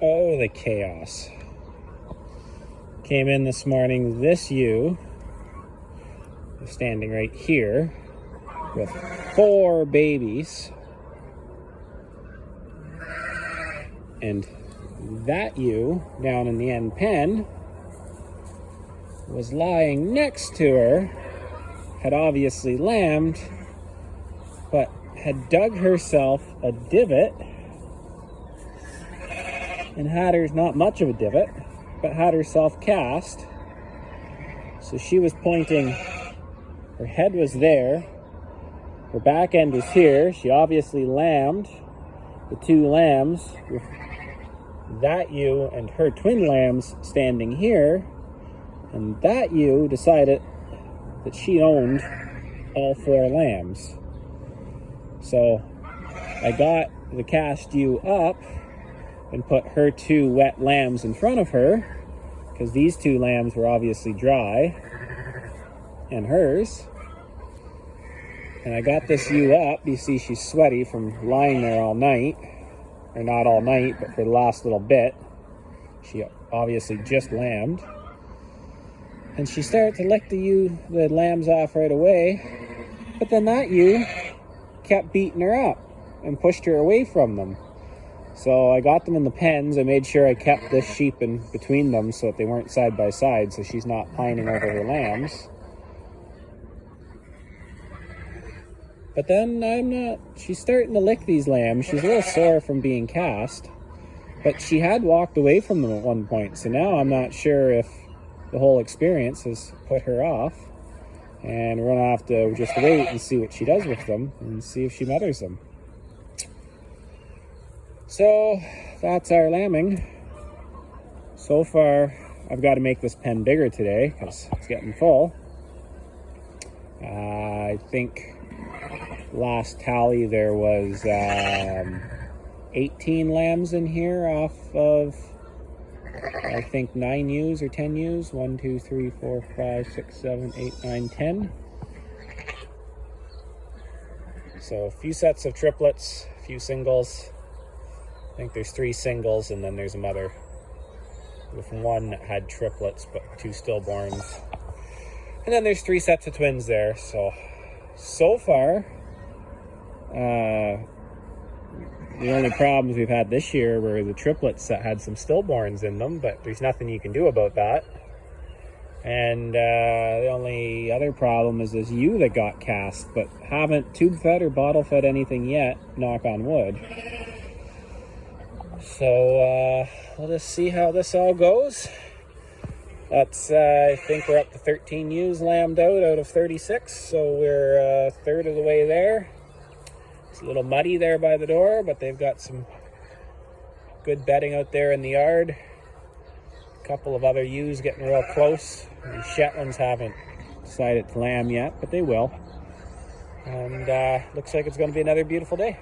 Oh, the chaos. Came in this morning, this ewe is standing right here with 4 babies. And that ewe down in the end pen was lying next to her, had obviously lambed, but had dug herself a divot and had her, not much of a divot, but had herself cast. So she was pointing, her head was there, her back end was here. She obviously lambed the 2 lambs with that ewe and her twin lambs standing here, and that ewe decided that she owned all 4 lambs. So I got the cast ewe up and put her 2 wet lambs in front of her, because these 2 lambs were obviously dry, and hers. And I got this ewe up. You see she's sweaty from lying there all night, or not all night, but for the last little bit. She obviously just lambed. And she started to lick the lambs off right away, but then that ewe kept beating her up and pushed her away from them. So I got them in the pens. I made sure I kept this sheep in between them so that they weren't side by side, so she's not pining over her lambs. But then she's starting to lick these lambs. She's a little sore from being cast, but she had walked away from them at one point. So now I'm not sure if the whole experience has put her off, and we're gonna have to just wait and see what she does with them and see if she mothers them. So that's our lambing. So far, I've got to make this pen bigger today because it's getting full. I think last tally there was 18 lambs in here off of, I think, 9 ewes or 10 ewes. 1, 2, 3, 4, 5, 6, 7, 8, 9, 10. So a few sets of triplets, a few singles. I think there's 3 singles, and then there's a mother with 1 that had triplets but 2 stillborns. And then there's 3 sets of twins there. So far, the only problems we've had this year were the triplets that had some stillborns in them, but there's nothing you can do about that. And the only other problem is this ewe that got cast, but haven't tube fed or bottle fed anything yet, knock on wood. So we'll just see how this all goes. That's, I think we're up to 13 ewes lambed out of 36, so we're a third of the way there. It's a little muddy there by the door, but they've got some good bedding out there in the yard. A couple of other ewes getting real close. The Shetlands haven't decided to lamb yet, but they will. And looks like it's going to be another beautiful day.